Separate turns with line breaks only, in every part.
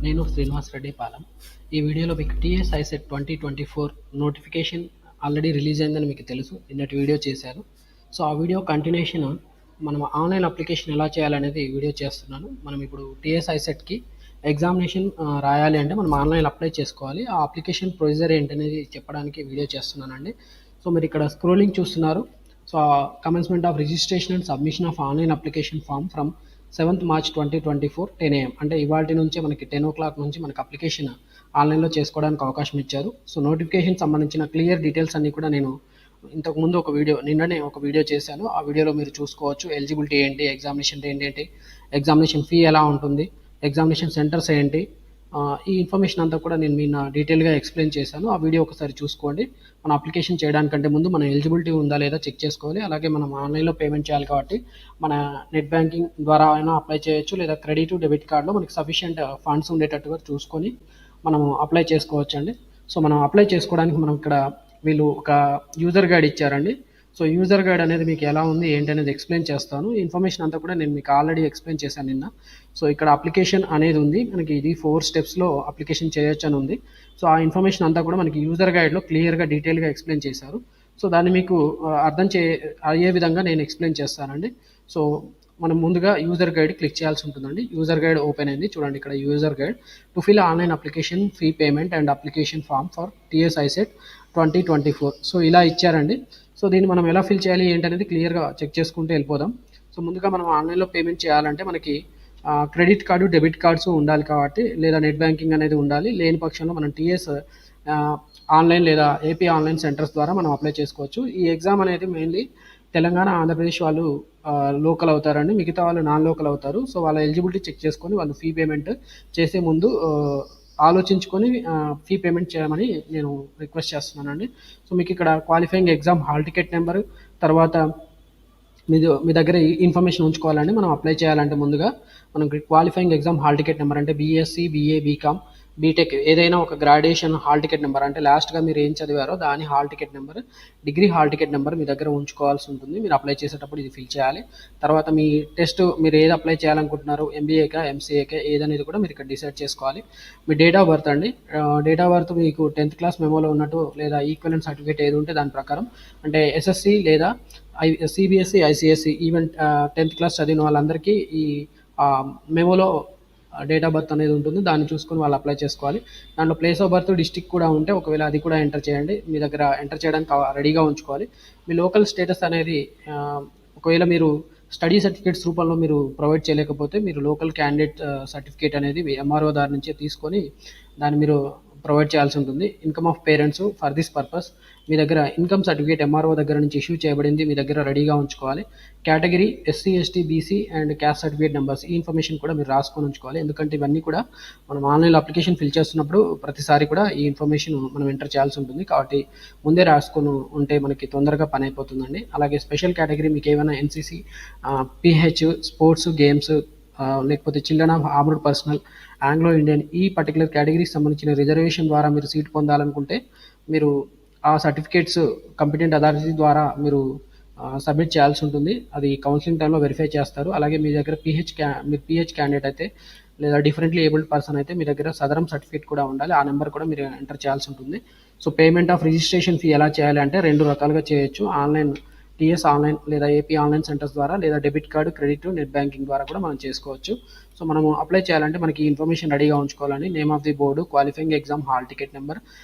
నేను శ్రీనివాస్ రెడ్డి పాలెం. ఈ వీడియోలో మీకు TS ICET 2024 notification already release అయిందని మీకు తెలుసు. నిన్నటి వీడియో చేశారు. సో ఆ వీడియో కంటిన్యూషన్ మనం ఆన్లైన్ అప్లికేషన్ ఎలా చేయాలనేది వీడియో చేస్తున్నాను. మనం ఇప్పుడు టీఎస్ ఐసెట్కి ఎగ్జామినేషన్ రాయాలి అంటే మనం ఆన్లైన్ అప్లై చేసుకోవాలి. ఆ అప్లికేషన్ ప్రొసీజర్ ఏంటనేది చెప్పడానికి వీడియో చేస్తున్నానండి. సో మీరు ఇక్కడ స్క్రోలింగ్ చూస్తున్నారు. So commencement of registration and submission of online application form from 7th March 2024 10 AM అంటే ఇవాళ నుంచే మనకి 10 o'clock నుంచి మనకి అప్లికేషన్ ఆన్లైన్లో చేసుకోవడానికి అవకాశం ఇచ్చారు. సో నోటిఫికేషన్ సంబంధించిన క్లియర్ డీటెయిల్స్ అన్నీ కూడా నేను ఇంతకుముందు నిన్ననే ఒక వీడియో చేశాను. ఆ వీడియోలో మీరు చూసుకోవచ్చు. ఎలిజిబిలిటీ ఏంటి, ఎగ్జామినేషన్ ఏంటి, ఎగ్జామినేషన్ ఫీ ఎలా ఉంటుంది, ఎగ్జామినేషన్ సెంటర్స్ ఏంటి, ఈ ఇన్ఫర్మేషన్ అంతా కూడా నేను నిన్న డీటెయిల్గా ఎక్స్ప్లెయిన్ చేశాను. ఆ వీడియో ఒకసారి చూసుకోండి. మన అప్లికేషన్ చేయడానికంటే ముందు మన ఎలిజిబిలిటీ ఉందా లేదా చెక్ చేసుకోవాలి. అలాగే మనం ఆన్లైన్లో పేమెంట్ చేయాలి కాబట్టి మన నెట్ బ్యాంకింగ్ ద్వారా అయినా అప్లై చేయొచ్చు, లేదా క్రెడిట్ డెబిట్ కార్డులో మనకి సఫిషియంట్ ఫండ్స్ ఉండేటట్టుగా చూసుకొని మనం అప్లై చేసుకోవచ్చు అండి. సో మనం అప్లై చేసుకోవడానికి మనం ఇక్కడ వీళ్ళు ఒక యూజర్ గైడ్ ఇచ్చారండి. సో యూజర్ గైడ్ అనేది మీకు ఎలా ఉంది ఏంటి అనేది ఎక్స్ప్లెయిన్ చేస్తాను. ఇన్ఫర్మేషన్ అంతా కూడా నేను మీకు ఆల్రెడీ ఎక్స్ప్లెయిన్ చేశాను నిన్న. సో ఇక్కడ అప్లికేషన్ అనేది ఉంది మనకి, ఇది 4 స్టెప్స్లో అప్లికేషన్ చేయొచ్చు అని ఉంది. సో ఆ ఇన్ఫర్మేషన్ అంతా కూడా మనకి యూజర్ గైడ్లో క్లియర్గా డీటెయిల్గా ఎక్స్ప్లెయిన్ చేశారు. సో దాన్ని మీకు అయ్యే విధంగా నేను ఎక్స్ప్లెయిన్ చేస్తానండి. సో మనం ముందుగా యూజర్ గైడ్ క్లిక్ చేయాల్సి ఉంటుందండి. యూజర్ గైడ్ ఓపెన్ అయింది చూడండి. ఇక్కడ user guide to fill online application fee payment and application form for TS ICET 2024. So ఇలా ఇచ్చారండి. సో దీన్ని మనం ఎలా ఫిల్ చేయాలి ఏంటనేది క్లియర్గా చెక్ చేసుకుంటూ వెళ్ళిపోదాం. సో ముందుగా మనం ఆన్లైన్లో పేమెంట్ చేయాలంటే మనకి క్రెడిట్ కార్డు డెబిట్ కార్డ్స్ ఉండాలి కాబట్టి, లేదా నెట్ బ్యాంకింగ్ అనేది ఉండాలి. లేని పక్షంలో మనం టీఎస్ ఆన్లైన్ లేదా ఏపీ ఆన్లైన్ సెంటర్స్ ద్వారా మనం అప్లై చేసుకోవచ్చు. ఈ ఎగ్జామ్ అనేది మెయిన్లీ తెలంగాణ ఆంధ్రప్రదేశ్ వాళ్ళు లోకల్ అవుతారండి, మిగతా వాళ్ళు నాన్ లోకల్ అవుతారు. సో వాళ్ళ ఎలిజిబిలిటీ చెక్ చేసుకొని వాళ్ళు ఫీ పేమెంట్ చేసే ముందు ఆలోచించుకొని ఫీ పేమెంట్ చేయమని నేను రిక్వెస్ట్ చేస్తున్నానండి. సో మీకు ఇక్కడ qualifying exam hall ticket number, తర్వాత మీ దగ్గర ఇన్ఫర్మేషన్ ఉంచుకోవాలండి. మనం అప్లై చేయాలంటే ముందుగా మనం qualifying exam hall ticket number అంటే బీఎస్సీ, బీఏ, బీకామ్, బీటెక్ ఏదైనా ఒక గ్రాడ్యుయేషన్ హాల్ టికెట్ నెంబర్ అంటే లాస్ట్గా మీరు ఏం చదివారో దాని hall ticket number, degree hall ticket number మీ దగ్గర ఉంచుకోవాల్సి ఉంటుంది. మీరు అప్లై చేసేటప్పుడు ఇది ఫిల్ చేయాలి. తర్వాత మీ టెస్ట్ మీరు ఏది అప్లై చేయాలనుకుంటున్నారు, ఎంబీఏకా ఎంసీఏకా ఏదనేది కూడా మీరు ఇక్కడ డిసైడ్ చేసుకోవాలి. మీ డేట్ ఆఫ్ బర్త్ అండి. డేట్ ఆఫ్ బర్త్ మీకు 10th క్లాస్ మెమోలో ఉన్నట్టు లేదా ఈక్వలెంట్ సర్టిఫికేట్ ఏది ఉంటే దాని ప్రకారం, అంటే ఎస్ఎస్సి లేదా CBSE, ICSE even 10th class చదివిన వాళ్ళందరికీ ఈ మెమోలో డేట్ ఆఫ్ బర్త్ అనేది ఉంటుంది. దాన్ని చూసుకొని వాళ్ళు అప్లై చేసుకోవాలి. దాంట్లో ప్లేస్ ఆఫ్ బర్త్ డిస్టిక్ కూడా ఉంటే ఒకవేళ అది కూడా ఎంటర్ చేయండి. మీ దగ్గర ఎంటర్ చేయడానికి రెడీగా ఉంచుకోవాలి. మీ లోకల్ స్టేటస్ అనేది ఒకవేళ మీరు స్టడీ సర్టిఫికేట్స్ రూపంలో మీరు ప్రొవైడ్ చేయలేకపోతే మీరు లోకల్ క్యాండిడేట్ సర్టిఫికేట్ అనేది ఎంఆర్ఓ దారి నుంచే తీసుకొని దాన్ని మీరు ప్రొవైడ్ చేయాల్సి ఉంటుంది. Income of parents for this purpose మీ దగ్గర ఇన్కమ్ సర్టిఫికేట్ ఎంఆర్ఓ దగ్గర నుంచి ఇష్యూ చేయబడింది మీ దగ్గర రెడీగా ఉంచుకోవాలి. Category SC, ST, BC and caste certificate numbers ఈ ఇన్ఫర్మేషన్ కూడా మీరు రాసుకొని ఉంచుకోవాలి. ఎందుకంటే ఇవన్నీ కూడా మనం ఆన్లైన్లో అప్లికేషన్ ఫిల్ చేస్తున్నప్పుడు ప్రతిసారి కూడా ఈ ఇన్ఫర్మేషన్ మనం ఎంటర్ చేయాల్సి ఉంటుంది. కాబట్టి ముందే రాసుకొని ఉంటే మనకి తొందరగా పని అయిపోతుందండి. అలాగే స్పెషల్ కేటగిరీ మీకు ఏమైనా ఎన్సీసీ, పిహెచ్, స్పోర్ట్స్, గేమ్స్, లేకపోతే children of armed personal, Anglo Indian ఈ పర్టికులర్ కేటగిరీకి సంబంధించిన రిజర్వేషన్ ద్వారా మీరు సీట్ పొందాలనుకుంటే మీరు ఆ సర్టిఫికేట్స్ కాంపిటెంట్ అథారిటీ ద్వారా మీరు సబ్మిట్ చేయాల్సి ఉంటుంది. అది కౌన్సిలింగ్ టైంలో వెరిఫై చేస్తారు. అలాగే మీ దగ్గర మీరు పిహెచ్ క్యాండిడేట్ అయితే లేదా డిఫరెంట్లీ ఏబుల్డ్ పర్సన్ అయితే మీ దగ్గర సదరం సర్టిఫికేట్ కూడా ఉండాలి. ఆ నెంబర్ కూడా మీరు ఎంటర్ చేయాల్సి ఉంటుంది. So payment of registration fee ఎలా చేయాలి అంటే 2 రకాలుగా చేయొచ్చు. ఆన్లైన్ టీఎస్ ఆన్లైన్ లేదా ఏపీ ఆన్లైన్ సెంటర్స్ ద్వారా, లేదా debit card, credit, net banking ద్వారా కూడా మనం చేసుకోవచ్చు. సో మనము అప్లై చేయాలంటే మనకి ఇన్ఫర్మేషన్ రెడీగా ఉంచుకోవాలండి. Name of the board, qualifying exam hall ticket number,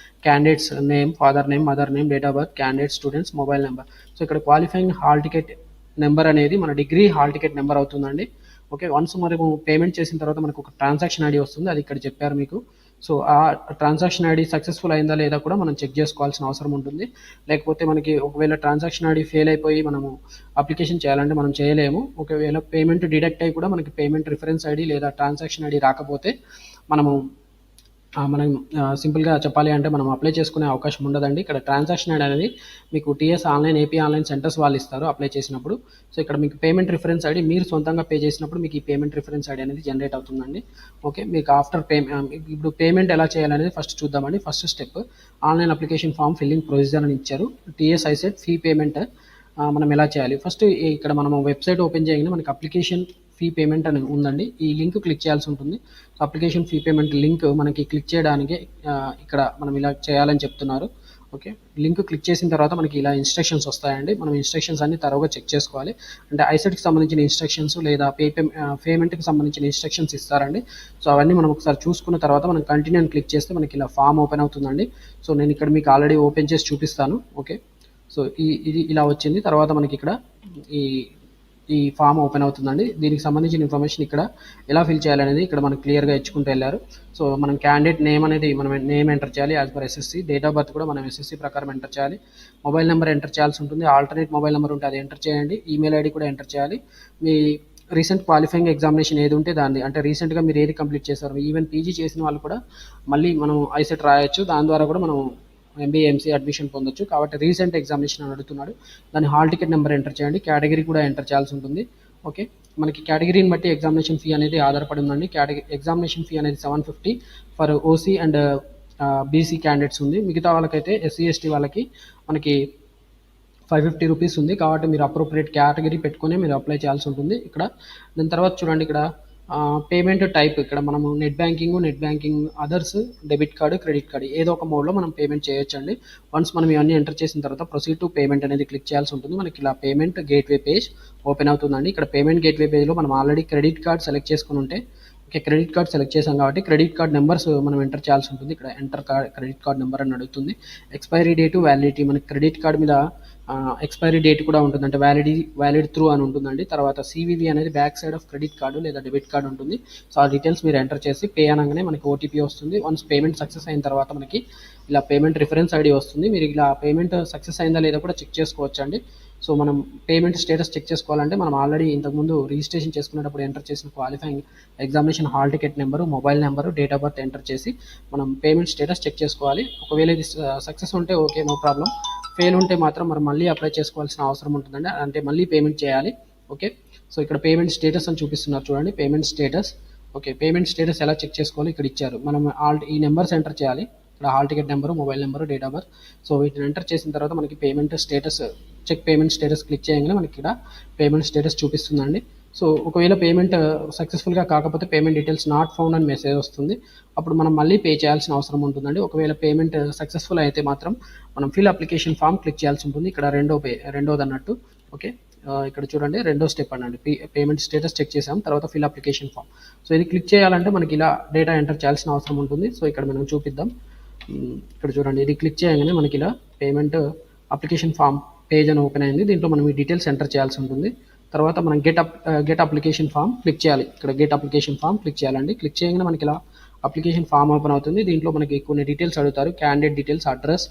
candidate's name, father name, mother name, date of birth, candidate, student's mobile number. So ఇక్కడ క్వాలిఫైయింగ్ హాల్ టికెట్ నెంబర్ అనేది మన డిగ్రీ హాల్ టికెట్ నెంబర్ అవుతుందండి. Okay, once మనము payment చేసిన తర్వాత మనకు ఒక transaction ID వస్తుంది, అది ఇక్కడ చెప్పారు మీకు. సో ఆ ట్రాన్సాక్షన్ ఐడి సక్సెస్ఫుల్ అయిందా లేదా కూడా మనం చెక్ చేసుకోవాల్సిన అవసరం ఉంటుంది. లేకపోతే మనకి ఒకవేళ ట్రాన్సాక్షన్ ఐడి ఫెయిల్ అయిపోయి మనము అప్లికేషన్ చేయాలంటే మనం చేయలేము. ఒకవేళ పేమెంట్ డిడక్ట్ అయ్యి కూడా మనకి పేమెంట్ రిఫరెన్స్ ఐడి లేదా ట్రాన్సాక్షన్ ఐడి రాకపోతే మనం సింపుల్గా చెప్పాలి అంటే మనం అప్లై చేసుకునే అవకాశం ఉండదండి. ఇక్కడ ట్రాన్సాక్షన్ ఐడి అనేది మీకు TS online, AP online centres వాళ్ళు ఇస్తారు అప్లై చేసినప్పుడు. సో ఇక్కడ మీకు పేమెంట్ రిఫరెన్స్ ఐడి మీరు సొంతంగా పే చేసినప్పుడు మీకు ఈ పేమెంట్ రిఫరెన్స్ ఐడి అనేది జనరేట్ అవుతుందండి. ఓకే, మీకు ఆఫ్టర్ ఇప్పుడు పేమెంట్ ఎలా చేయాలనేది ఫస్ట్ చూద్దామండి. First step online application form filling procedure అని ఇచ్చారు. టీఎస్ ఐసెట్ ఫీ పేమెంట్ మనం ఎలా చేయాలి. ఫస్ట్ ఇక్కడ మనం వెబ్సైట్ ఓపెన్ చేయగానే మనకి అప్లికేషన్ ఫీ పేమెంట్ అని ఉందండి. ఈ లింక్ క్లిక్ చేయాల్సి ఉంటుంది. So application fee payment link మనకి క్లిక్ చేయడానికి ఇక్కడ మనం ఇలా చేయాలని చెప్తున్నారు. ఓకే, లింక్ క్లిక్ చేసిన తర్వాత మనకి ఇలా ఇన్స్ట్రక్షన్స్ వస్తాయండి. మనం ఇన్స్ట్రక్షన్స్ అన్ని తరోగా చెక్ చేసుకోవాలి. అంటే ఐసెట్కి సంబంధించిన ఇన్స్ట్రక్షన్స్ లేదా పేమెంట్కి సంబంధించిన ఇన్స్ట్రక్షన్స్ ఇస్తారండి. సో అవన్నీ మనం ఒకసారి చూసుకున్న తర్వాత మనం కంటిన్యూ అని క్లిక్ చేస్తే మనకి ఇలా ఫామ్ ఓపెన్ అవుతుందండి. సో నేను ఇక్కడ మీకు ఆల్రెడీ ఓపెన్ చేసి చూపిస్తాను. ఓకే, సో ఇది ఇలా వచ్చింది. తర్వాత మనకి ఇక్కడ ఈ ఫామ్ ఓపెన్ అవుతుందండి. దీనికి సంబంధించిన ఇన్ఫర్మేషన్ ఇక్కడ ఎలా ఫిల్ చేయాలనేది ఇక్కడ మనకు క్లియర్గా ఇచ్చుకుంటూ వెళ్ళారు. సో మనం క్యాండిడేట్ నేమ్ అనేది మనం నేమ్ ఎంటర్ చేయాలి as per SSC. Date of birth కూడా మనం ఎస్ఎస్సి ప్రకారం ఎంటర్ చేయాలి. మొబైల్ నెంబర్ ఎంటర్ చేయాల్సి ఉంటుంది. ఆల్టర్నేట్ మొబైల్ నెంబర్ ఉంటే అది ఎంటర్ చేయండి. ఈమెయిల్ ఐడి కూడా ఎంటర్ చేయాలి. మీ రీసెంట్ క్వాలిఫైయింగ్ ఎగ్జామినేషన్ ఏది ఉంటే దాన్ని, అంటే రీసెంట్గా మీరు ఏది కంప్లీట్ చేశారు, ఈవెన్ పీజీ చేసిన వాళ్ళు కూడా మళ్ళీ మనం ఐసెట్ రాయొచ్చు. దాని ద్వారా కూడా మనం ఎంబీఏ ఎంసీ అడ్మిషన్ పొందొచ్చు. కాబట్టి రీసెంట్ ఎగ్జామినేషన్ అని అడుగుతున్నాడు. దాని హాల్ టికెట్ నెంబర్ ఎంటర్ చేయండి. కేటగిరీ కూడా ఎంటర్ చేయాల్సి ఉంటుంది. ఓకే, మనకి కేటగిరీని బట్టి ఎగ్జామినేషన్ ఫీ అనేది ఆధారపడి ఉందండి. ఎగ్జామినేషన్ ఫీ అనేది 750 for OC and BC candidates ఉంది. మిగతా వాళ్ళకైతే ఎస్సీ ఎస్టీ వాళ్ళకి మనకి 550 రూపీస్ ఉంది. కాబట్టి మీరు అప్రోప్రియేట్ కేటగిరీ పెట్టుకొని మీరు అప్లై చేయాల్సి ఉంటుంది. ఇక్కడ దాని తర్వాత చూడండి, ఇక్కడ పేమెంట్ టైప్, ఇక్కడ మనము net banking others, debit card, credit card ఏదో ఒక మోడ్లో మనం పేమెంట్ చేయొచ్చండి. వన్స్ మనం ఇవన్నీ ఎంటర్ చేసిన తర్వాత ప్రొసీడ్ టు పేమెంట్ అనేది క్లిక్ చేయాల్సి ఉంటుంది. మనకి ఇలా పేమెంట్ గేట్వే పేజ్ ఓపెన్ అవుతుందండి. ఇక్కడ పేమెంట్ గేట్వే పేజ్లో మనం ఆల్రెడీ క్రెడిట్ కార్డ్ సెలెక్ట్ చేసుకుని ఉంటే, ఓకే, క్రెడిట్ కార్డ్ సెలెక్ట్ చేసాం కాబట్టి క్రెడిట్ కార్డ్ నెంబర్స్ మనం ఎంటర్ చేయాల్సి ఉంటుంది. ఇక్కడ ఎంటర్ క్రెడిట్ కార్డ్ నెంబర్ అని అడుగుతుంది. ఎక్స్పైరీ డేటు, వ్యాలిడిటీ, మనకి క్రెడిట్ కార్డ్ మీద ఎక్స్పైరీ డేట్ కూడా ఉంటుంది, అంటే వ్యాలిడ్ త్రూ అని ఉంటుందండి. తర్వాత సివివి అనేది back side of credit card లేదా డెబిట్ కార్డు ఉంటుంది. సో ఆ డీటెయిల్స్ మీరు ఎంటర్ చేసి పే అనగానే మనకి ఓటీపీ వస్తుంది. వన్స్ పేమెంట్ సక్సెస్ అయిన తర్వాత మనకి ఇలా పేమెంట్ రిఫరెన్స్ ఐడి వస్తుంది. మీరు ఇలా పేమెంట్ సక్సెస్ అయిందా లేదా కూడా చెక్ చేసుకోవచ్చు అండి. సో మనం పేమెంట్ స్టేటస్ చెక్ చేసుకోవాలంటే మనం ఆల్రెడీ ఇంతకుముందు రిజిస్ట్రేషన్ చేసుకునేటప్పుడు ఎంటర్ చేసిన qualifying examination hall ticket number, mobile number, date of birth enter చేసి మనం పేమెంట్ స్టేటస్ చెక్ చేసుకోవాలి. ఒకవేళ ఇది సక్సెస్ ఉంటే ఓకే, నో ప్రాబ్లం. ఫెయిల్ ఉంటే మాత్రం మనం మళ్ళీ అప్లై చేసుకోవాల్సిన అవసరం ఉంటుందండి, అంటే మళ్ళీ పేమెంట్ చేయాలి. ఓకే, సో ఇక్కడ పేమెంట్ స్టేటస్ అని చూపిస్తున్నారు చూడండి, payment status. Okay, payment status ఎలా చెక్ చేసుకోవాలి ఇక్కడ ఇచ్చారు. మనం ఈ నెంబర్స్ ఎంటర్ చేయాలి. ఇక్కడ hall ticket number, mobile number, date of birth. So వీటిని ఎంటర్ చేసిన తర్వాత మనకి payment status, check payment status click చేయగానే మనకి ఇక్కడ పేమెంట్ స్టేటస్ చూపిస్తుందండి. సో ఒకవేళ పేమెంట్ సక్సెస్ఫుల్గా కాకపోతే పేమెంట్ డీటెయిల్స్ నాట్ ఫౌండ్ అని మెసేజ్ వస్తుంది. అప్పుడు మనం మళ్ళీ పే చేయాల్సిన అవసరం ఉంటుందండి. ఒకవేళ పేమెంట్ సక్సెస్ఫుల్ అయితే మాత్రం మనం ఫిల్ అప్లికేషన్ ఫామ్ క్లిక్ చేయాల్సి ఉంటుంది. ఇక్కడ రెండోది అన్నట్టు. ఓకే, ఇక్కడ చూడండి, రెండో స్టెప్ అనండి. పేమెంట్ స్టేటస్ చెక్ చేసాం, తర్వాత ఫిల్ అప్లికేషన్ ఫామ్. సో ఇది క్లిక్ చేయాలంటే మనకి ఇలా డేటా ఎంటర్ చేయాల్సిన అవసరం ఉంటుంది. సో ఇక్కడ మనం చూపిద్దాం. ఇక్కడ చూడండి, ఇది క్లిక్ చేయగానే మనకి ఇలా పేమెంట్ అప్లికేషన్ ఫామ్ పేజ్ అని ఓపెన్ అయింది. దీంట్లో మనం ఈ డీటెయిల్స్ ఎంటర్ చేయాల్సి ఉంటుంది. తర్వాత మనం గెట్ అప్లికేషన్ ఫామ్ క్లిక్ చేయాలి. ఇక్కడ గెట్ అప్లికేషన్ ఫామ్ క్లిక్ చేయాలండి. క్లిక్ చేయగానే మనకి ఇలా అప్లికేషన్ ఫామ్ ఓపెన్ అవుతుంది. దీంట్లో మనకి కొన్ని డీటెయిల్స్ అడుగుతారు. Candidate details, address,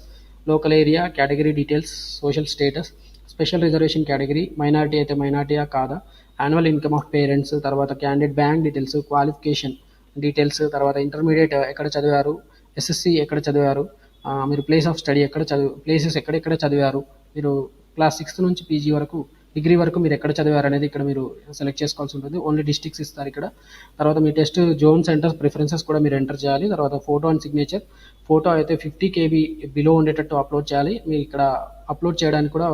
local area, category details, social status, special reservation category, minority అయితే మైనారిటీయా కాదా, యాన్యువల్ ఇన్కమ్ ఆఫ్ పేరెంట్స్, తర్వాత candidate bank details, qualification details, తర్వాత ఇంటర్మీడియట్ ఎక్కడ చదివారు, ఎస్ఎస్సి ఎక్కడ చదివారు, మీరు ప్లేస్ ఆఫ్ స్టడీ ప్లేసెస్ ఎక్కడెక్కడ చదివారు, మీరు క్లాస్ 6th నుంచి పీజీ వరకు, డిగ్రీ వరకు మీరు ఎక్కడ చదివారు అనేది ఇక్కడ మీరు సెలెక్ట్ చేసుకోవాల్సి ఉంటుంది. ఓన్లీ డిస్ట్రిక్ట్స్ ఇస్తారు ఇక్కడ. తర్వాత మీ టెస్ట్ జోన్ సెంటర్ ప్రిఫరెన్సెస్ కూడా మీరు ఎంటర్ చేయాలి. తర్వాత ఫోటో అండ్ సిగ్నేచర్, ఫోటో అయితే 50 KB బిలో ఉండేటట్టు అప్లోడ్ చేయాలి. మీరు ఇక్కడ అప్లోడ్ చేయడానికి కూడా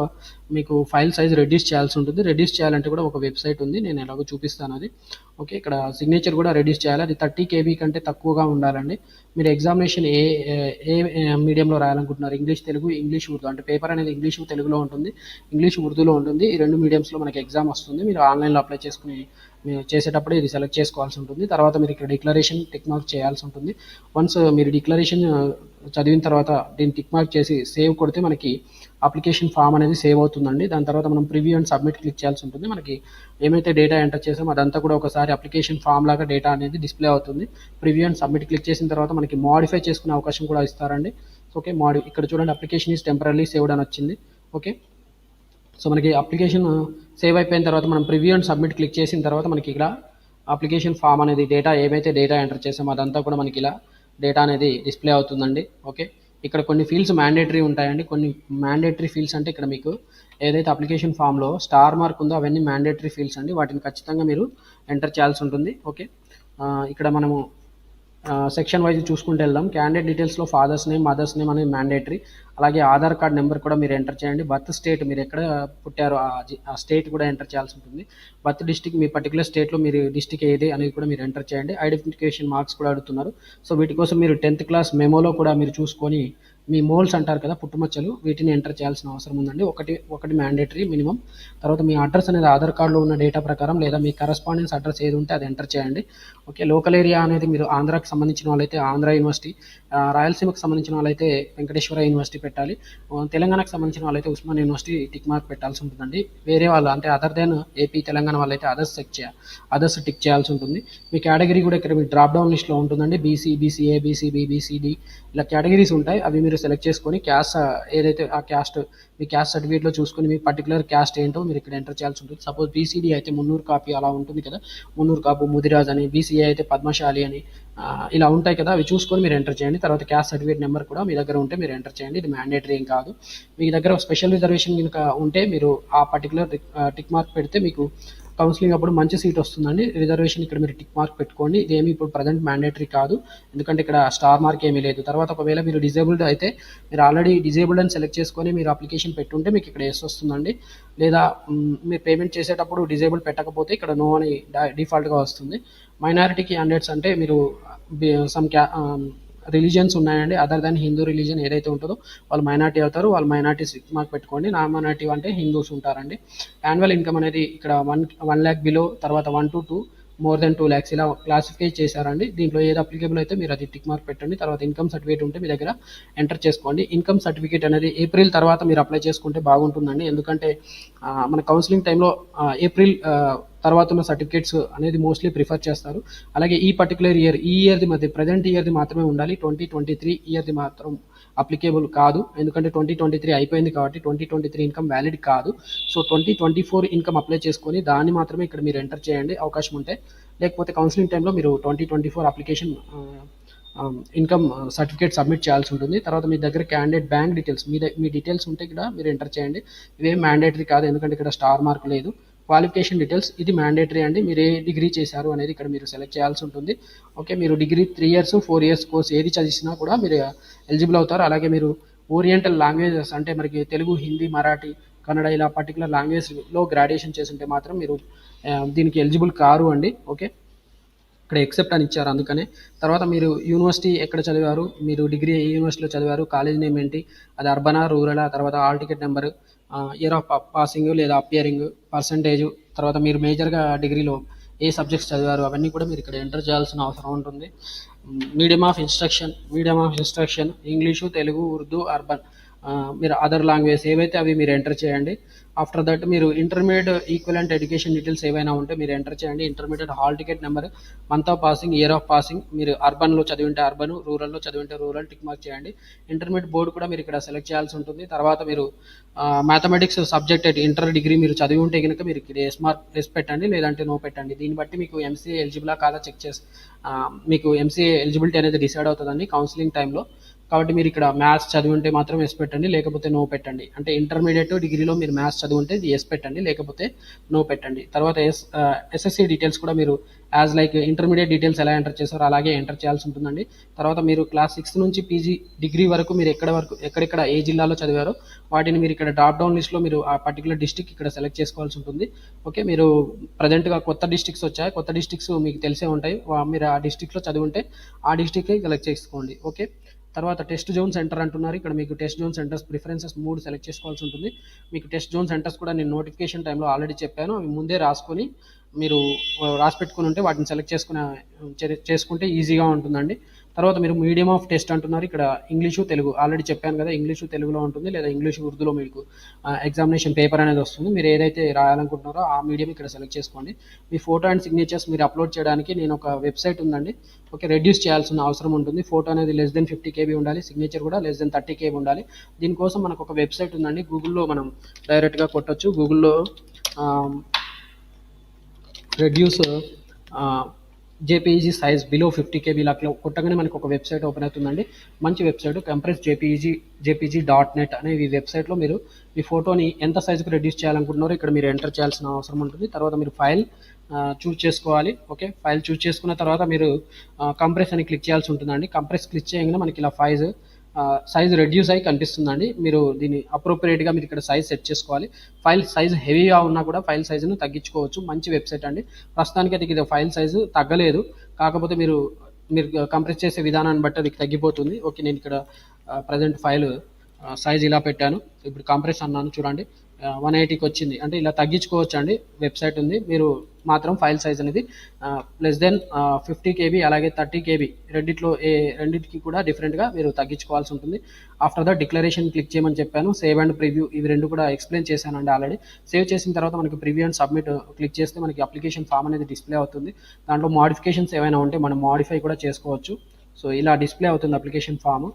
మీకు ఫైల్ సైజ్ రెడ్యూస్ చేయాల్సి ఉంటుంది. రెడ్యూస్ చేయాలంటే కూడా ఒక వెబ్సైట్ ఉంది, నేను ఎలాగో చూపిస్తాను అది. ఓకే, ఇక్కడ సిగ్నేచర్ కూడా రెడ్యూస్ చేయాలి. అది 30 KB కంటే తక్కువగా ఉండాలండి. మీరు ఎగ్జామినేషన్ ఏ మీడియంలో రాయాలనుకుంటున్నారు, ఇంగ్లీష్, తెలుగు, ఇంగ్లీష్, ఉర్దూ, అంటే పేపర్ అనేది ఇంగ్లీష్ తెలుగులో ఉంటుంది, ఇంగ్లీష్ ఉర్దూలో ఉంటుంది. ఈ 2 మీడియంస్లో మనకి ఎగ్జామ్ వస్తుంది. మీరు ఆన్లైన్లో అప్లై చేసుకుని మీరు చేసేటప్పుడు ఇది సెలెక్ట్ చేసుకోవాల్సి ఉంటుంది. తర్వాత మీరు ఇక్కడ డిక్లరేషన్ టిక్ మార్క్ చేయాల్సి ఉంటుంది. వన్స్ మీరు డిక్లరేషన్ చదివిన తర్వాత దీన్ని టిక్ మార్క్ చేసి సేవ్ కొడితే మనకి అప్లికేషన్ ఫామ్ అనేది సేవ్ అవుతుందండి. దాని తర్వాత మనం ప్రివ్యూ అండ్ సబ్మిట్ క్లిక్ చేయాల్సి ఉంటుంది. మనకి ఏమైతే డేటా ఎంటర్ చేసామో అదంతా కూడా ఒకసారి అప్లికేషన్ ఫామ్ లాగా డేటా అనేది డిస్ప్లే అవుతుంది. ప్రివ్యూ అండ్ సబ్మిట్ క్లిక్ చేసిన తర్వాత మనకి మోడిఫై చేసుకునే అవకాశం కూడా ఇస్తారండి. ఓకే, ఇక్కడ చూడండి, అప్లికేషన్ ఈజ్ టెంపరరీ సేవ్డ్ అని వచ్చింది. ఓకే, సో మనకి అప్లికేషన్ సేవ్ అయిపోయిన తర్వాత మనం ప్రివ్యూ అండ్ సబ్మిట్ క్లిక్ చేసిన తర్వాత మనకి ఇక్కడ అప్లికేషన్ ఫామ్ అనేది ఏమైతే డేటా ఎంటర్ చేసామో అదంతా కూడా మనకి ఇలా డేటా అనేది డిస్ప్లే అవుతుందండి. ఓకే, ఇక్కడ కొన్ని ఫీల్డ్స్ మ్యాండేటరీ ఉంటాయండి. కొన్ని మ్యాండేటరీ ఫీల్డ్స్ అంటే ఇక్కడ మీకు ఏదైతే అప్లికేషన్ ఫామ్లో స్టార్ మార్క్ ఉందో అవన్నీ మ్యాండేటరీ ఫీల్డ్స్ అండి. వాటిని ఖచ్చితంగా మీరు ఎంటర్ చేయాల్సి ఉంటుంది. ఓకే, ఇక్కడ మనము సెక్షన్ వైజ్ చూసుకుంటూ వెళ్దాం. క్యాండిడేట్ డీటెయిల్స్లో ఫాదర్స్ నేమ్, మదర్స్ నేమ్ అనేది మ్యాండేటరీ. అలాగే ఆధార్ కార్డ్ నెంబర్ కూడా మీరు ఎంటర్ చేయండి. బర్త్ స్టేట్, మీరు ఎక్కడ పుట్టారో ఆ స్టేట్ కూడా ఎంటర్ చేయాల్సి ఉంటుంది. బర్త్ డిస్టిక్, మీ పర్టికులర్ స్టేట్లో మీరు డిస్టిక్ ఏది అనేది కూడా మీరు ఎంటర్ చేయండి. ఐడెంటిఫికేషన్ మార్క్స్ కూడా అడుగుతున్నారు. సో వీటి కోసం మీరు 10th క్లాస్ మెమోలో కూడా మీరు చూసుకొని మీ మోల్స్ అంటారు కదా, పుట్టుమచ్చలు, వీటిని ఎంటర్ చేయాల్సిన అవసరం ఉందండి. ఒకటి మ్యాండేటరీ మినిమం. తర్వాత మీ అడ్రస్ అనేది ఆధార్ కార్డులో ఉన్న డేటా ప్రకారం లేదా మీ కరస్పాండెన్స్ అడ్రస్ ఏది ఉంటే అది ఎంటర్ చేయండి. ఓకే, లోకల్ ఏరియా అనేది మీరు ఆంధ్రాకి సంబంధించిన వాళ్ళైతే ఆంధ్ర యూనివర్సిటీ, రాయలసీమకు సంబంధించిన వాళ్ళైతే వెంకటేశ్వర యూనివర్సిటీ పెట్టాలి. తెలంగాణకు సంబంధించిన వాళ్ళైతే ఉస్మాన్ యూనివర్సిటీ టిక్ మార్క్ పెట్టాల్సి ఉంటుందండి. వేరే వాళ్ళు అంటే అదర్ దెన్ ఏపీ తెలంగాణ వాళ్ళైతే అదర్స్ టిక్ చేయాల్సి ఉంటుంది. మీ కేటగిరీ కూడా ఇక్కడ మీ డ్రాప్ డౌన్ లిస్ట్లో ఉంటుందండి. బీసీ, బీసీఏ, బీసీబీ, బీసీడీ ఇలా కేటగిరీస్ ఉంటాయి. అవి మీరు సెలెక్ట్ చేసుకొని క్యాస్ట్ ఏదైతే ఆ క్యాస్ట్, మీ క్యాస్ట్ సర్టిఫికేట్లో చూసుకొని మీ పర్టికులర్ క్యాస్ట్ ఏంటో మీరు ఇక్కడ ఎంటర్ చేయాల్సి ఉంటుంది. సపోజ్ బీసీడీ అయితే మున్నూరు కాపీ అలా ఉంటుంది కదా, మున్నూరు కాపు ముదిరాజ్ అని, బీసీఏ అయితే పద్మశాలి అని ఇలా ఉంటాయి కదా, అవి చూసుకొని మీరు ఎంటర్ చేయండి. తర్వాత క్యాస్ట్ సర్టిఫికేట్ నెంబర్ కూడా మీ దగ్గర ఉంటే మీరు ఎంటర్ చేయండి. ఇది మ్యాండేటరీ ఏం కాదు. మీ దగ్గర స్పెషల్ రిజర్వేషన్ కనుక ఉంటే మీరు ఆ పర్టికులర్ టిక్ మార్క్ పెడితే మీకు కౌన్సిలింగ్ అప్పుడు మంచి సీట్ వస్తుందండి. రిజర్వేషన్ ఇక్కడ మీరు టిక్ మార్క్ పెట్టుకోండి. ఇదేమి ఇప్పుడు ప్రజెంట్ మ్యాండేటరీ కాదు, ఎందుకంటే ఇక్కడ స్టార్ మార్క్ ఏమీ లేదు. తర్వాత ఒకవేళ మీరు డిజేబుల్డ్ అయితే మీరు ఆల్రెడీ డిజేబుల్డ్ అని సెలెక్ట్ చేసుకొని మీరు అప్లికేషన్ పెట్టుంటే మీకు ఇక్కడ ఎస్ వస్తుందండి. లేదా మీరు పేమెంట్ చేసేటప్పుడు డిజేబుల్ పెట్టకపోతే ఇక్కడ నో అని డిఫాల్ట్గా వస్తుంది. మైనారిటీ క్యాండిడేట్స్ అంటే మీరు సమ్ రిలీజియన్స్ ఉన్నాయండి, అదర్ దాన్ హిందూ రిలీజియన్ ఏదైతే ఉంటుందో వాళ్ళు మైనార్టీ అవుతారు. వాళ్ళు మైనార్టీ మార్క్ పెట్టుకోండి. నాన్ మైనార్టీ అంటే హిందూస్ ఉంటారండి. యాన్యువల్ ఇన్కమ్ అనేది ఇక్కడ 1 lakh బిలో, తర్వాత 1 to 2, మోర్ దెన్ 2 lakhs ఇలా క్లాసిఫై చేశారండి. దీంట్లో ఏది అప్లికేబుల్ అయితే మీరు అది టిక్ మార్క్ పెట్టండి. తర్వాత ఇన్కమ్ సర్టిఫికేట్ ఉంటే మీ దగ్గర ఎంటర్ చేసుకోండి. ఇన్కమ్ సర్టిఫికేట్ అనేది ఏప్రిల్ తర్వాత మీరు అప్లై చేసుకుంటే బాగుంటుందండి. ఎందుకంటే మన కౌన్సిలింగ్ టైంలో ఏప్రిల్ తర్వాత ఉన్న సర్టిఫికేట్స్ అనేది మోస్ట్లీ ప్రిఫర్ చేస్తారు. అలాగే ఈ పర్టికులర్ ఇయర్ది మధ్య ప్రజెంట్ ఇయర్ది మాత్రమే ఉండాలి. 2023 ఇయర్ది మాత్రం అప్లికేబుల్ కాదు, ఎందుకంటే 2023 అయిపోయింది కాబట్టి 2023 ఇన్కమ్ వ్యాలిడ్ కాదు. సో 2024 ఇన్కమ్ అప్లై చేసుకొని దాన్ని మాత్రమే ఇక్కడ మీరు ఎంటర్ చేయండి అవకాశం ఉంటే. లేకపోతే కౌన్సిలింగ్ టైంలో మీరు 2024 అప్లికేషన్ ఇన్కమ్ సర్టిఫికేట్ సబ్మిట్ చేయాల్సి ఉంటుంది. తర్వాత మీ దగ్గర క్యాండిడేట్ బ్యాంక్ డీటెయిల్స్, మీ డీటెయిల్స్ ఉంటే ఇక్కడ మీరు ఎంటర్ చేయండి. ఇవేం మ్యాండేటరీ కాదు, ఎందుకంటే ఇక్కడ స్టార్ మార్క్ లేదు. క్వాలిఫికేషన్ డీటెయిల్స్, ఇది మ్యాండేటరీ అండి. మీరు ఏ డిగ్రీ చేశారు అనేది ఇక్కడ మీరు సెలెక్ట్ చేయాల్సి ఉంటుంది. ఓకే, మీరు డిగ్రీ 3 years 4 years కోర్స్ ఏది చదివినా కూడా మీరు ఎలిజిబుల్ అవుతారు. అలాగే మీరు ఓరియంటల్ లాంగ్వేజెస్ అంటే మనకి తెలుగు, హిందీ, మరాఠీ, కన్నడ ఇలా పర్టికులర్ లాంగ్వేజ్లో గ్రాడ్యుయేషన్ చేస్తుంటే మాత్రం మీరు దీనికి ఎలిజిబుల్ కారు అండి. ఓకే, ఇక్కడ ఎక్సెప్ట్ అని ఇచ్చారు అందుకనే. తర్వాత మీరు యూనివర్సిటీ ఎక్కడ చదివారు, మీరు డిగ్రీ ఏ యూనివర్సిటీలో చదివారు, కాలేజ్ నేమ్ ఏంటి, అది అర్బనా, రూరలా, తర్వాత hall ticket number, year of passing లేదా అపియరింగ్, పర్సంటేజ్, తర్వాత మీరు మేజర్గా డిగ్రీలో ఏ సబ్జెక్ట్స్ చదివారు అవన్నీ కూడా మీరు ఇక్కడ ఎంటర్ చేయాల్సిన అవసరం ఉంటుంది. Medium of instruction English, Telugu, Urdu, urban, మీరు అదర్ లాంగ్వేజ్ ఏవైతే అవి మీరు ఎంటర్ చేయండి. ఆఫ్టర్ దట్ మీరు ఇంటర్మీడియట్ ఈక్వలెంట్ ఎడ్యుకేషన్ డీటెయిల్స్ ఏవైనా ఉంటే మీరు ఎంటర్ చేయండి. Intermediate hall ticket number, month of passing, year of passing, మీరు అర్బన్లో చదివింటే అర్బన్, రూరల్లో చదివింటే రూరల్ టిక్ మార్క్ చేయండి. ఇంటర్మీడియట్ బోర్డు కూడా మీరు ఇక్కడ సెలెక్ట్ చేయాల్సి ఉంటుంది. తర్వాత మీరు మ్యాథమెటిక్స్ సబ్జెక్ట్ ఇంటర్ డిగ్రీ మీరు చదివి ఉంటే కనుక మీరు ఇక్కడ ఎస్ పెట్టండి, లేదంటే నో పెట్టండి. దీన్ని బట్టి మీకు ఎంసీఏ ఎలిజిబులా కాదా చెక్ చేసి మీకు ఎంసీఏ ఎలిజిబిలిటీ అనేది డిసైడ్ అవుతుందండి కౌన్సిలింగ్ టైంలో. కాబట్టి మీరు ఇక్కడ మ్యాథ్స్ చదివి ఉంటే మాత్రం ఎస్ పెట్టండి, లేకపోతే నో పెట్టండి. అంటే ఇంటర్మీడియట్ డిగ్రీలో మీరు మ్యాథ్స్ చదివి ఉంటే ఎస్ పెట్టండి, లేకపోతే నో పెట్టండి. తర్వాత ఎస్ఎస్సి డీటెయిల్స్ కూడా మీరు యాజ్ లైక్ ఇంటర్మీడియట్ డీటెయిల్స్ ఎలా ఎంటర్ చేస్తారో అలాగే ఎంటర్ చేయాల్సి ఉంటుందండి. తర్వాత మీరు క్లాస్ 6 నుంచి పీజీ డిగ్రీ వరకు మీరు ఎక్కడెక్కడ ఏ జిల్లాలో చదివారో వాటిని మీరు ఇక్కడ డ్రాప్ డౌన్ లిస్ట్లో మీరు ఆ పర్టికులర్ డిస్టిక్ ఇక్కడ సెలెక్ట్ చేసుకోవాల్సి ఉంటుంది. ఓకే, మీరు ప్రజెంట్గా కొత్త డిస్టిక్స్ వచ్చాయి, కొత్త డిస్టిక్స్ మీకు తెలిసే ఉంటాయి, మీరు ఆ డిస్టిక్లో చదివి ఉంటే ఆ డిస్టిక్కి సెలెక్ట్ చేసుకోండి. ఓకే, తర్వాత టెస్ట్ జోన్ సెంటర్ అంటున్నారు. ఇక్కడ మీకు test zone centres preferences 3 select చేసుకోవాల్సి ఉంటుంది. మీకు టెస్ట్ జోన్ సెంటర్స్ కూడా నేను నోటిఫికేషన్ టైంలో ఆల్రెడీ చెప్పాను, అవి ముందే రాసుకొని మీరు రాసి పెట్టుకుని ఉంటే వాటిని సెలెక్ట్ చేసుకుంటే ఈజీగా ఉంటుందండి. తర్వాత మీరు మీడియం ఆఫ్ టెస్ట్ అంటున్నారు. ఇక్కడ ఇంగ్లీషు, తెలుగు ఆల్రెడీ చెప్పాను కదా, ఇంగ్లీషు తెలుగులో ఉంటుంది, లేదా ఇంగ్లీషు ఉర్దూలో మీకు ఎగ్జామినేషన్ పేపర్ అనేది వస్తుంది. మీరు ఏదైతే రాయాలనుకుంటున్నారో ఆ మీడియం ఇక్కడ సెలెక్ట్ చేసుకోండి. మీ ఫోటో అండ్ సిగ్నేచర్స్ మీరు అప్లోడ్ చేయడానికి నేను ఒక వెబ్సైట్ ఉందండి. ఓకే, రెడ్యూస్ చేయాల్సిన అవసరం ఉంటుంది. ఫోటో అనేది లెస్ దెన్ 50 KB ఉండాలి, సిగ్నేచర్ కూడా లెస్ దెన్ 30 KB ఉండాలి. దీనికోసం మనకు ఒక వెబ్సైట్ ఉందండి, గూగుల్లో మనం డైరెక్ట్గా కొట్టచ్చు. గూగుల్లో reduce JPEG size below 50 KB ఇలా కొట్టగానే మనకు ఒక వెబ్సైట్ ఓపెన్ అవుతుందండి. మంచి వెబ్సైట్ కంప్రెస్ jpg.net అనే ఈ వెబ్సైట్లో మీరు మీ ఫోటోని ఎంత సైజుకు రెడ్యూస్ చేయాలనుకుంటున్నారో ఇక్కడ మీరు ఎంటర్ చేయాల్సిన అవసరం ఉంటుంది. తర్వాత మీరు ఫైల్ చూజ్ చేసుకోవాలి. ఓకే, ఫైల్ చూజ్ చేసుకున్న తర్వాత మీరు కంప్రెస్ అని క్లిక్ చేయాల్సి ఉంటుందండి. కంప్రెస్ క్లిక్ చేయగానే మనకి ఇలా సైజ్ రెడ్యూస్ అయ్యి కనిపిస్తుందండి. మీరు దీన్ని అప్రోప్రియేట్గా మీరు ఇక్కడ సైజ్ సెట్ చేసుకోవాలి. ఫైల్ సైజ్ హెవీగా ఉన్నా కూడా ఫైల్ సైజును తగ్గించుకోవచ్చు. మంచి వెబ్సైట్ అండి. ప్రస్తుతానికి అది ఇది ఫైల్ సైజు తగ్గలేదు, కాకపోతే మీరు కంప్రెస్ చేసే విధానాన్ని బట్టి అది తగ్గిపోతుంది. ఓకే, నేను ఇక్కడ ప్రజెంట్ ఫైల్ సైజ్ ఇలా పెట్టాను. ఇప్పుడు కంప్రెస్ అన్నాను చూడండి, 180కి వచ్చింది. అంటే ఇలా తగ్గించుకోవచ్చు అండి. వెబ్సైట్ ఉంది, మీరు మాత్రం ఫైల్ సైజ్ అనేది లెస్ దెన్ 50 KB అలాగే 30 KB రెండింటికి కూడా డిఫరెంట్గా మీరు తగ్గించుకోవాల్సి ఉంటుంది. ఆఫ్టర్ ద డిక్లరేషన్ క్లిక్ చేయమని చెప్పాను. సేవ్ అండ్ ప్రివ్యూ ఇవి రెండు కూడా ఎక్స్ప్లెయిన్ చేశానండి ఆల్రెడీ. సేవ్ చేసిన తర్వాత మనకి ప్రివ్యూ అండ్ సబ్మిట్ క్లిక్ చేస్తే మనకి అప్లికేషన్ ఫామ్ అనేది డిస్ప్లే అవుతుంది. దాంట్లో మోడిఫికేషన్స్ ఏమైనా ఉంటే మనం మోడిఫై కూడా చేసుకోవచ్చు. సో ఇలా డిస్ప్లే అవుతుంది అప్లికేషన్ ఫామ్.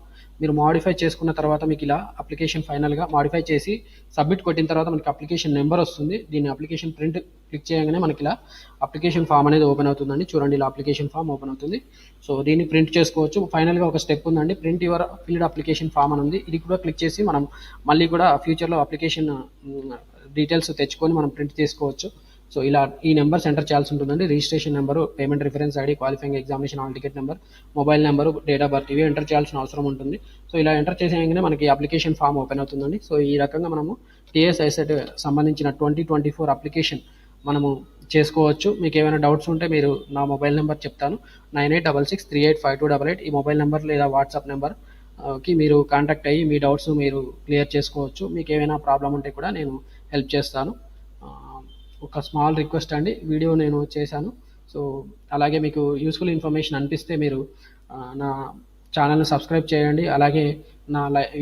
మీరు మోడిఫై చేసుకున్న తర్వాత మీకు ఇలా అప్లికేషన్ ఫైనల్గా మోడిఫై చేసి సబ్మిట్ కొట్టిన తర్వాత మనకి అప్లికేషన్ నెంబర్ వస్తుంది. దీన్ని అప్లికేషన్ ప్రింట్ క్లిక్ చేయగానే మనకి ఇలా అప్లికేషన్ ఫామ్ అనేది ఓపెన్ అవుతుందండి. చూడండి, ఇలా అప్లికేషన్ ఫామ్ ఓపెన్ అవుతుంది. సో దీన్ని ప్రింట్ చేసుకోవచ్చు. ఫైనల్గా ఒక స్టెప్ ఉందండి, print your filled application form అని ఉంది. ఇది కూడా క్లిక్ చేసి మనం మళ్ళీ కూడా ఫ్యూచర్లో అప్లికేషన్ డీటెయిల్స్ తెచ్చుకొని మనం ప్రింట్ చేసుకోవచ్చు. సో ఇలా ఈ నెంబర్స్ ఎంటర్ చేయాల్సి ఉంటుందండి. Registration number, payment reference ID, qualifying examination hall ticket number, mobile number, date of birth ఇవి ఎంటర్ చేయాల్సిన అవసరం ఉంటుంది. సో ఇలా ఎంటర్ చేసేయగానే మనకి అప్లికేషన్ ఫామ్ ఓపెన్ అవుతుందండి. సో ఈ రకంగా మనము టీఎస్ ఐసెట్ సంబంధించిన 2024 అప్లికేషన్ మనము చేసుకోవచ్చు. మీకు ఏమైనా డౌట్స్ ఉంటే మీరు నా మొబైల్ నెంబర్ చెప్తాను, 9866385288. ఈ మొబైల్ నెంబర్ లేదా వాట్సాప్ నెంబర్ కి మీరు కాంటాక్ట్ అయ్యి మీ డౌట్స్ మీరు క్లియర్ చేసుకోవచ్చు. మీకు ఏమైనా ప్రాబ్లం ఉంటే కూడా నేను హెల్ప్ చేస్తాను. ఒక స్మాల్ రిక్వెస్ట్ అండి, వీడియో నేను చేశాను. సో అలాగే మీకు యూస్ఫుల్ ఇన్ఫర్మేషన్ అనిపిస్తే మీరు నా ఛానల్ని సబ్స్క్రైబ్ చేయండి. అలాగే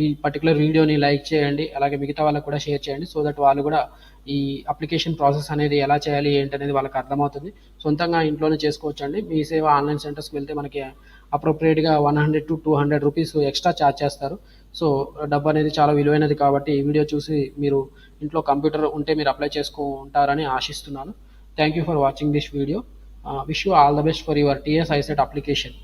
ఈ పర్టికులర్ వీడియోని లైక్ చేయండి. అలాగే మిగతా వాళ్ళకు కూడా షేర్ చేయండి. సో దట్ వాళ్ళు కూడా ఈ అప్లికేషన్ ప్రాసెస్ అనేది ఎలా చేయాలి ఏంటనేది వాళ్ళకి అర్థమవుతుంది. సొంతంగా ఇంట్లోనే చేసుకోవచ్చు అండి. మీ సేవ ఆన్లైన్ సెంటర్స్కి వెళ్తే మనకి అప్రోప్రియేట్గా 100 to 200 రూపీస్ ఎక్స్ట్రా ఛార్జ్ చేస్తారు. సో డబ్బు అనేది చాలా విలువైనది కాబట్టి ఈ వీడియో చూసి మీరు ఇంట్లో కంప్యూటర్ ఉంటే మీరు అప్లై చేసుకుంటారని ఆశిస్తున్నాను. Thank you for watching this video. Wish you all the best for your TS ICET application.